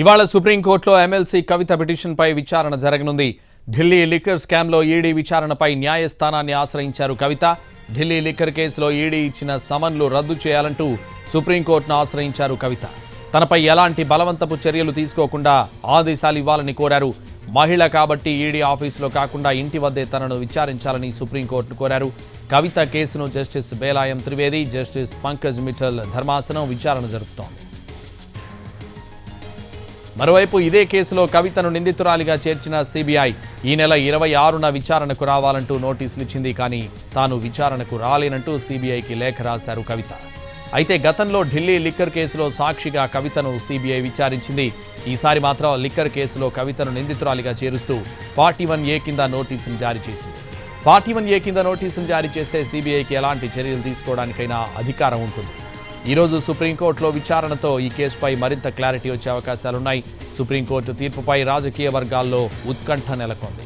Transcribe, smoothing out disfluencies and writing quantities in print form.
ఇవాళ సుప్రీంకోర్టులో ఎమ్మెల్సీ కవిత పిటిషన్పై విచారణ జరగనుంది. ఢిల్లీ లిక్కర్ స్కామ్లో ఈడీ విచారణపై న్యాయస్థానాన్ని ఆశ్రయించారు కవిత. ఢిల్లీ లిక్కర్ కేసులో ఈడీ ఇచ్చిన సమన్లు రద్దు చేయాలంటూ సుప్రీంకోర్టును ఆశ్రయించారు కవిత. తనపై ఎలాంటి బలవంతపు చర్యలు తీసుకోకుండా ఆదేశాలు ఇవ్వాలని కోరారు. మహిళ కాబట్టి ఈడీ ఆఫీసులో కాకుండా ఇంటి వద్దే తనను విచారించాలని సుప్రీంకోర్టును కోరారు. కవిత కేసును జస్టిస్ బేలాయం త్రివేది, జస్టిస్ పంకజ్ మిఠల్ ధర్మాసనం విచారణ జరుపుతోంది. మరోవైపు ఇదే కేసులో కవితను నిందితురాలిగా చేర్చిన సిబిఐ ఈ నెల 26న విచారణకు రావాలంటూ నోటీసులు ఇచ్చింది. కానీ తాను విచారణకు రాలేనంటూ సిబిఐకి లేఖ రాశారు కవిత. అయితే గతంలో ఢిల్లీ లిక్కర్ కేసులో సాక్షిగా కవితను సిబిఐ విచారించింది. ఈసారి మాత్రం లిక్కర్ కేసులో కవితను నిందితురాలిగా చేరుస్తూ 41A కింద నోటీసులు జారీ చేసింది. 41A కింద నోటీసులు జారీ చేస్తే సిబిఐకి ఎలాంటి చర్యలు తీసుకోవడానికైనా అధికారం ఉంటుంది. ఈరోజు సుప్రీంకోర్టులో విచారణతో ఈ కేసుపై మరింత క్లారిటీ వచ్చే అవకాశాలున్నాయి. సుప్రీంకోర్టు తీర్పుపై రాజకీయ వర్గాల్లో ఉత్కంఠ నెలకొంది.